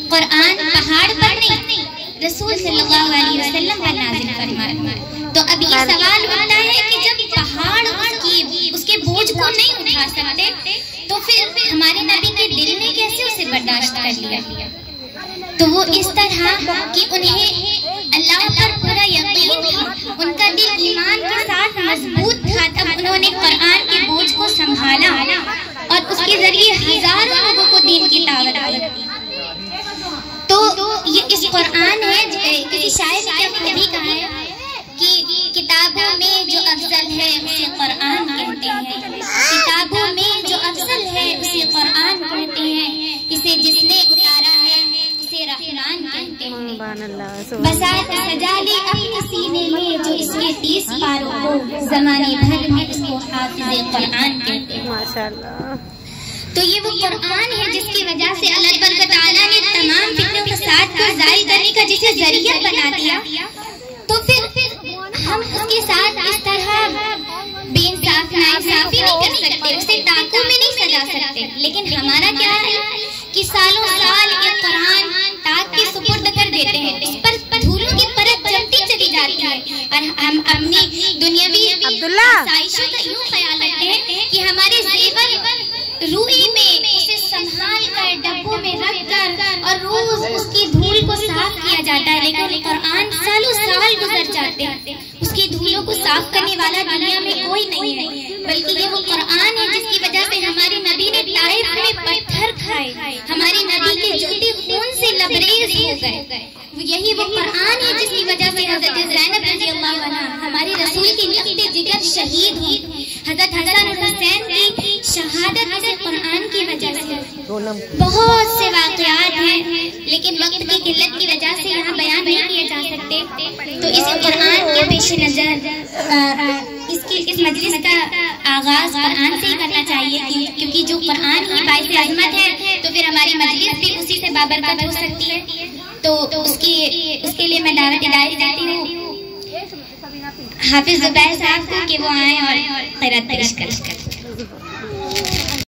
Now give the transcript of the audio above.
قرآن پہاڑ پر نہیں رسول صلی اللہ علیہ وسلم پر نازل فرمایا۔ تو اب یہ سوال اٹھتا ہے کہ جب پہاڑ اس کے بوجھ کو نہیں اٹھا سکتے تو پھر ہمارے نبی کے دل نے کیسے اسے برداشت کر لیا؟ تو وہ اس طرح کہ انہیں اللہ پر پورا یقین تھا، ان کا دل ایمان کے ساتھ مضبوط تھا، تب انہوں نے قرآن کے بوجھ کو سنبھالا اور اس کے ذریعے ہزاروں لوگوں کو دین کی دعوت دی۔ تو یہ اس قرآن ہے، کسی شاعر نے یہ بھی کہا ہے کہ کتابوں میں جو افضل ہے اسے قرآن کہتے ہیں، کتابوں میں جو افضل ہے اسے قرآن کہتے ہیں، اسے جس نے اتارا ہے اسے رحمان کہتے ہیں۔ بساط سجا لے اپنے سینے میں جو اس کے 30 پاروں کو، زمانے بھر میں اس کو حافظ قرآن کہتے ہیں۔ ماشاءاللہ۔ تو یہ وہ قرآن ہے جس کی وجہ سے اللہ تبارک و تعالیٰ نے تمام فتنوں کے ساتھ کو ظاہر کرنے کا جسے ذریعہ بنا دیا، تو پھر ہم اس کے ساتھ اس طرح بے انصاف ناانصافی نہیں کر سکتے، اسے ٹانکوں میں نہیں سجا سکتے۔ لیکن ہمارا کیا ہے کہ سالوں سال یہ قرآن ٹاک کے سپرد کر دیتے ہیں، اس پر دھولوں کی پرت جمتی چلی جاتی ہے، اور ہم اپنی دنیاوی آسائشوں کا یوں خیال رکھتے ہیں کہ ہمارے زیور روئی میں اسے سنبھال کر ڈبوں میں رکھ کر اور روز اس کی دھول کو صاف کیا جاتا ہے، لیکن قرآن سالوں سال گزر جاتے ہیں، اس کی دھولوں کو صاف کرنے والا دنیا میں کوئی نہیں ہے، بلکہ یہ وہ قرآن ہے جس کی وجہ سے ہمارے نبی نے طائف میں پتھر کھائے، ہمارے نبی کے جوتے خون سے لبریز ہو گئے۔ یہی وہ قرآن ہے جس کی وجہ سے حضرت زینب رضی اللہ عنہ ہمارے رسول کے لخت جگر شہید ہوئی، حضرت حسن اور حسین کی شہادت سے قرآن کی وجہ سے۔ بہت سے واقعات ہیں لیکن وقت کی قلت کی وجہ سے یہاں بیان نہیں کیے جا سکتے، تو اس قرآن کے پیش نظر اس مجلس کا آغاز قرآن سے ہی کرنا چاہیے، کیونکہ جو قرآن ہی باعث عظمت ہے تو پھر ہماری مجلس بھی اسی سے بابرکت ہو سکتی ہے۔ تو اس کے لیے میں دعوت ادائی دیتی ہوں حافظ زبیر صاحب کو کہ وہ آئیں اور قرأت پیش کریں۔